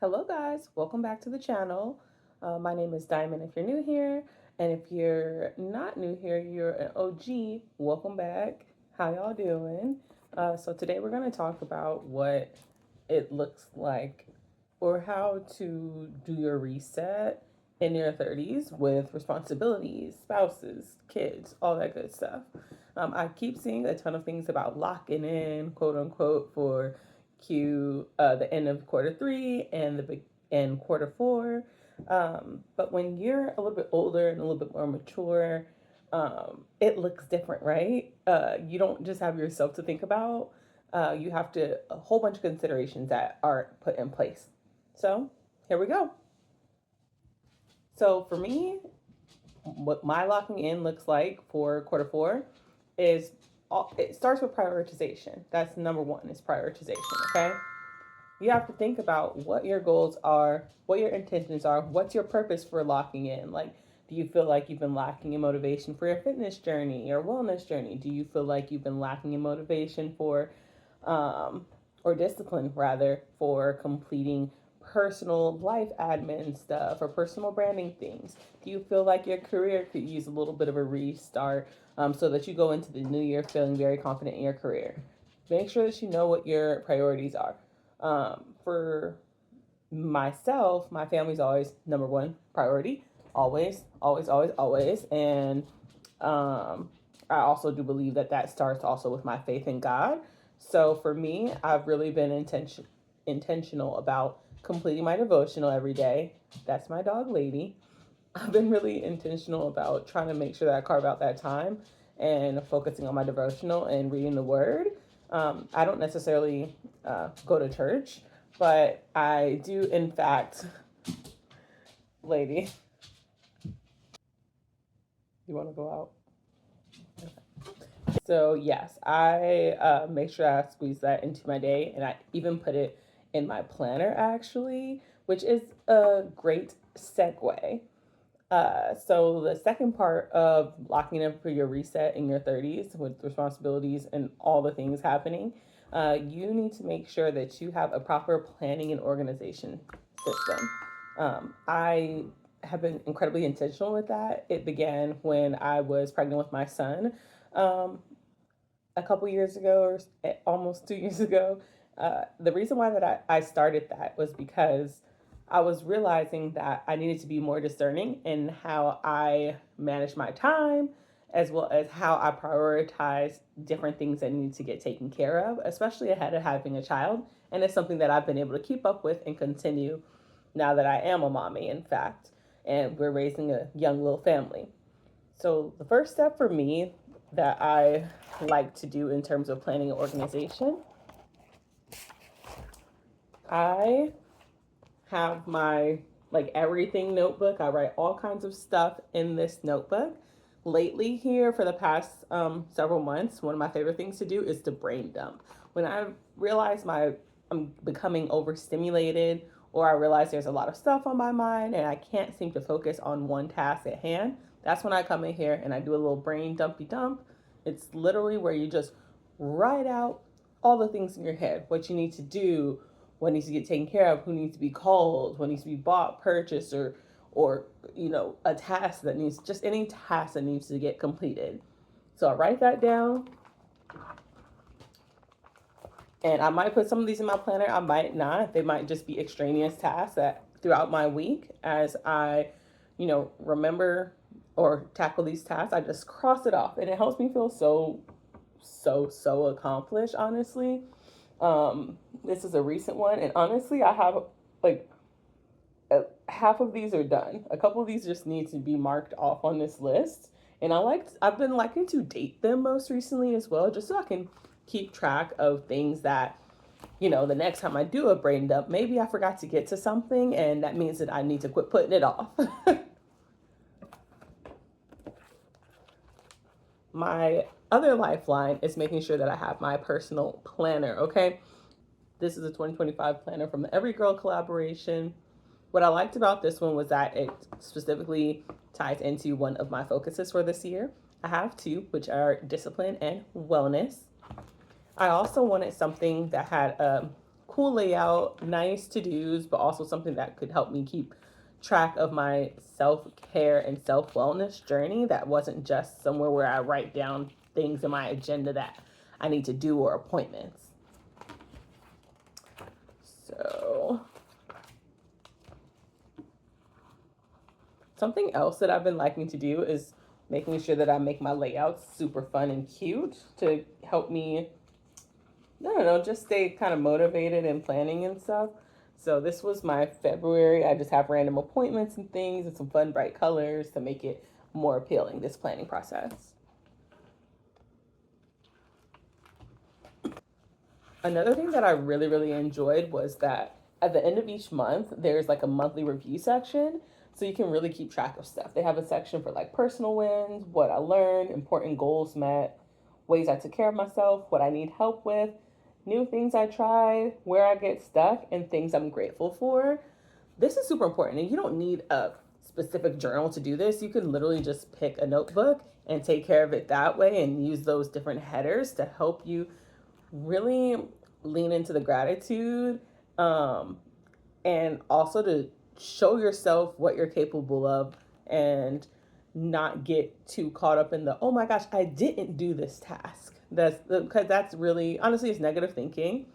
Hello guys, welcome back to the channel. My name is Diamond if you're new here, and if you're not new here, you're an OG, welcome back. How y'all doing? So today we're going to talk about what it looks like or how to do your reset in your 30s with responsibilities, spouses, kids, all that good stuff. I keep seeing a ton of things about locking in, quote unquote, for the end of quarter 3 and quarter 4. But when you're a little bit older and a little bit more mature, it looks different, right? You don't just have yourself to think about. You have a whole bunch of considerations that are put in place. So here we go. So for me, what my locking in looks like for quarter 4 is it starts with prioritization. That's number one, is prioritization. Okay, you have to think about what your goals are, what your intentions are, what's your purpose for locking in. Like, do you feel like you've been lacking in motivation for your fitness journey, your wellness journey? Do you feel like you've been lacking in motivation for or discipline rather for completing personal life admin stuff or personal branding things? Do you feel like your career could use a little bit of a restart, so that you go into the new year feeling very confident in your career? Make sure that you know what your priorities are. For myself, my family's always number one priority. Always, always, always, always. And I also do believe that that starts also with my faith in God. So for me, I've really been intentional about completing my devotional every day. That's my dog, Lady. I've been really intentional about trying to make sure that I carve out that time and focusing on my devotional and reading the word. I don't necessarily go to church, but I do, in fact, Lady, you want to go out? So yes, I make sure I squeeze that into my day, and I even put it in my planner actually, which is a great segue. So the second part of locking in for your reset in your 30s with responsibilities and all the things happening, you need to make sure that you have a proper planning and organization system. I have been incredibly intentional with that. It began when I was pregnant with my son. A couple years ago, or almost 2 years ago. The reason why I started that was because I was realizing that I needed to be more discerning in how I manage my time, as well as how I prioritize different things that need to get taken care of, especially ahead of having a child. And it's something that I've been able to keep up with and continue now that I am a mommy, in fact, and we're raising a young little family. So the first step for me that I like to do in terms of planning and organization, I have my like everything notebook. I write all kinds of stuff in this notebook. Lately, here for the past several months, one of my favorite things to do is to brain dump. When I realize I'm becoming overstimulated, or I realize there's a lot of stuff on my mind and I can't seem to focus on one task at hand, that's when I come in here and I do a little brain dumpy dump. It's literally where you just write out all the things in your head, what you need to do, what needs to get taken care of, who needs to be called, what needs to be bought, purchased, or a task that needs, just any task that needs to get completed. So I write that down, and I might put some of these in my planner. I might not. They might just be extraneous tasks that throughout my week, as I, remember or tackle these tasks, I just cross it off, and it helps me feel so accomplished. Honestly, this is a recent one, and honestly, I have like half of these are done. A couple of these just need to be marked off on this list. And I've been liking to date them most recently as well, just so I can keep track of things that, the next time I do a brain dump, maybe I forgot to get to something, and that means that I need to quit putting it off. My other lifeline is making sure that I have my personal planner, okay? This is a 2025 planner from the Every Girl collaboration. What I liked about this one was that it specifically ties into one of my focuses for this year. I have two, which are discipline and wellness. I also wanted something that had cool layout, nice to dos, but also something that could help me keep track of my self care and self wellness journey. That wasn't just somewhere where I write down things in my agenda that I need to do or appointments. So, something else that I've been liking to do is making sure that I make my layouts super fun and cute to help me, I don't know, just stay kind of motivated and planning and stuff. So this was my February. I just have random appointments and things and some fun bright colors to make it more appealing, this planning process. Another thing that I really, really enjoyed was that at the end of each month, there's like a monthly review section. So you can really keep track of stuff. They have a section for like personal wins, what I learned, important goals met, ways I took care of myself, what I need help with, new things I tried, where I get stuck, and things I'm grateful for. This is super important. And you don't need a specific journal to do this. You can literally just pick a notebook and take care of it that way and use those different headers to help you really lean into the gratitude, um, and also to show yourself what you're capable of and not get too caught up in the, oh my gosh, I didn't do this task. Because that's really, honestly, it's negative thinking.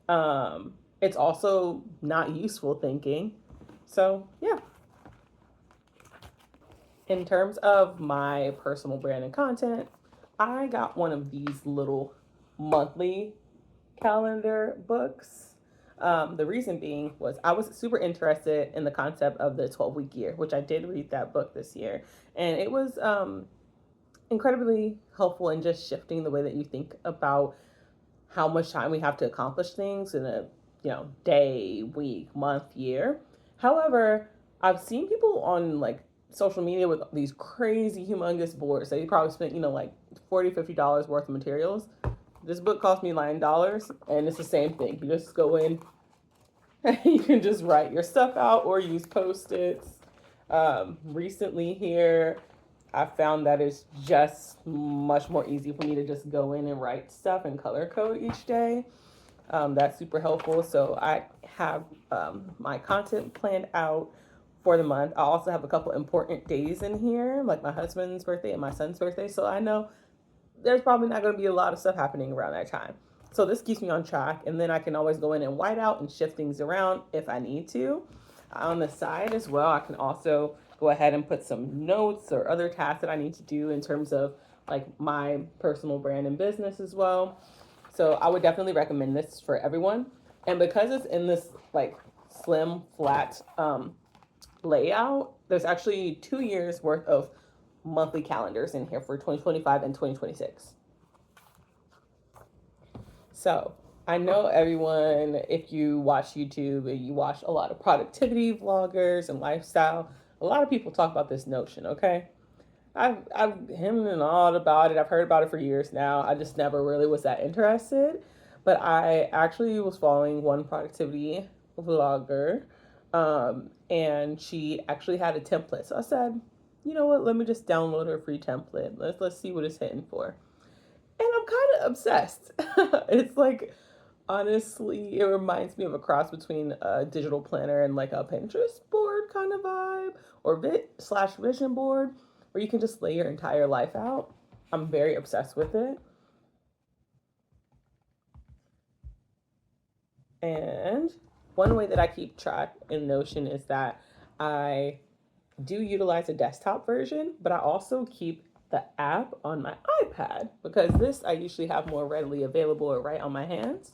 It's also not useful thinking. So yeah, in terms of my personal brand and content, I got one of these little monthly calendar books. The reason being was I was super interested in the concept of the 12-week year, which I did read that book this year. And it was incredibly helpful in just shifting the way that you think about how much time we have to accomplish things in a day, week, month, year. However, I've seen people on like social media with these crazy humongous boards. They probably spent like $40-$50 worth of materials. This book cost me $9, and it's the same thing. You just go in, you can just write your stuff out or use post-its. Recently here, I found that it's just much more easy for me to just go in and write stuff and color code each day. That's super helpful. So I have my content planned out for the month. I also have a couple important days in here, like my husband's birthday and my son's birthday. So I know there's probably not going to be a lot of stuff happening around that time. So this keeps me on track, and then I can always go in and white out and shift things around if I need to. On the side as well, I can also go ahead and put some notes or other tasks that I need to do in terms of like my personal brand and business as well. So I would definitely recommend this for everyone. And because it's in this like slim, flat layout, there's actually 2 years worth of monthly calendars in here for 2025 and 2026. So I know everyone, if you watch YouTube and you watch a lot of productivity vloggers and lifestyle, a lot of people talk about this notion, okay? I've hemmed and hawed about it. I've heard about it for years now. I just never really was that interested. But I actually was following one productivity vlogger, and she actually had a template. So I said, you know what? Let me just download her free template. Let's see what it's hitting for. And I'm kind of obsessed. It's like, honestly, it reminds me of a cross between a digital planner and like a Pinterest board kind of vibe, or vision board, where you can just lay your entire life out. I'm very obsessed with it. And one way that I keep track in Notion is that I do utilize a desktop version, but I also keep the app on my iPad because this I usually have more readily available or right on my hands.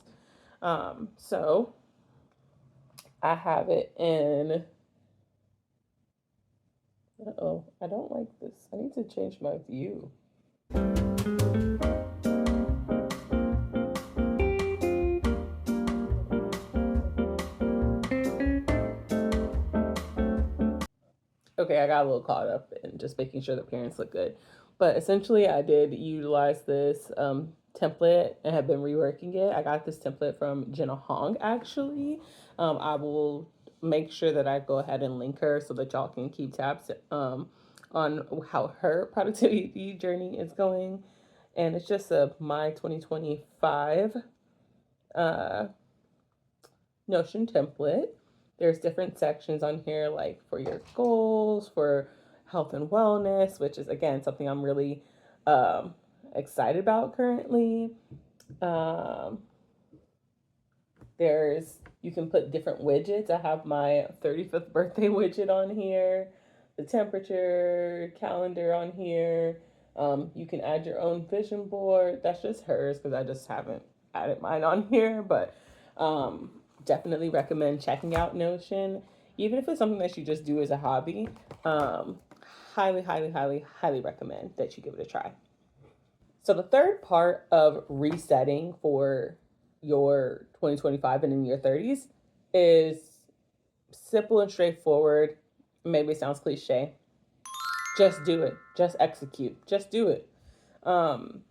So I have it in. Oh, I don't like this. I need to change my view. Okay, I got a little caught up in just making sure the parents look good. But essentially, I did utilize this template and have been reworking it. I got this template from Jenna Hong, actually. I will make sure that I go ahead and link her so that y'all can keep tabs on how her productivity journey is going. And it's just a my 2025 uh, Notion template. There's different sections on here, like for your goals, for health and wellness, which is again something I'm really um, excited about currently. Um, there's you can put different widgets. I have my 35th birthday widget on here, the temperature calendar on here. You can add your own vision board. That's just hers because I just haven't added mine on here, but definitely recommend checking out Notion, even if it's something that you just do as a hobby. Um, highly, highly, highly, highly recommend that you give it a try. So the third part of resetting for your 2025 and in your 30s is simple and straightforward. Maybe it sounds cliche. Just do it. Just execute. Just do it. Um,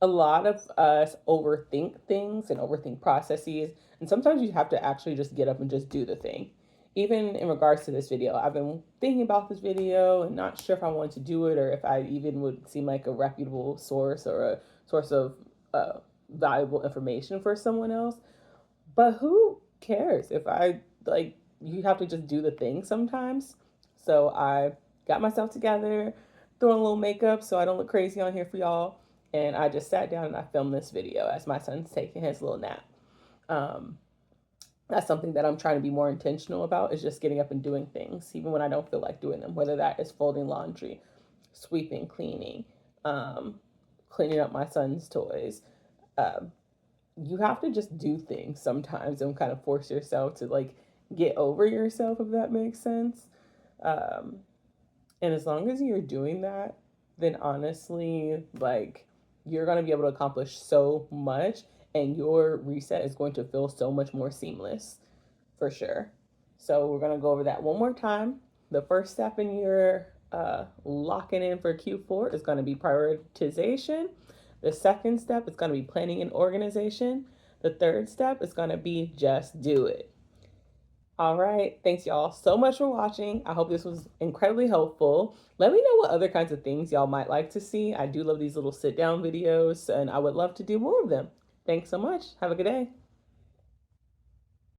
a lot of us overthink things and overthink processes, and sometimes you have to actually just get up and just do the thing. Even in regards to this video, I've been thinking about this video and not sure if I want to do it or if I even would seem like a reputable source or a source of valuable information for someone else. But who cares if I like, you have to just do the thing sometimes. So I got myself together, throwing a little makeup so I don't look crazy on here for y'all. And I just sat down and I filmed this video as my son's taking his little nap. Um, that's something that I'm trying to be more intentional about, is just getting up and doing things, even when I don't feel like doing them, whether that is folding laundry, sweeping, cleaning, um, cleaning up my son's toys. Um, you have to just do things sometimes and kind of force yourself to like get over yourself, if that makes sense. Um, and as long as you're doing that, then honestly, like, you're going to be able to accomplish so much and your reset is going to feel so much more seamless for sure. So we're going to go over that one more time. The first step in your locking in for Q4 is going to be prioritization. The second step is going to be planning and organization. The third step is going to be just do it. All right. Thanks, y'all, so much for watching. I hope this was incredibly helpful. Let me know what other kinds of things y'all might like to see. I do love these little sit down videos, and I would love to do more of them. Thanks so much. Have a good day.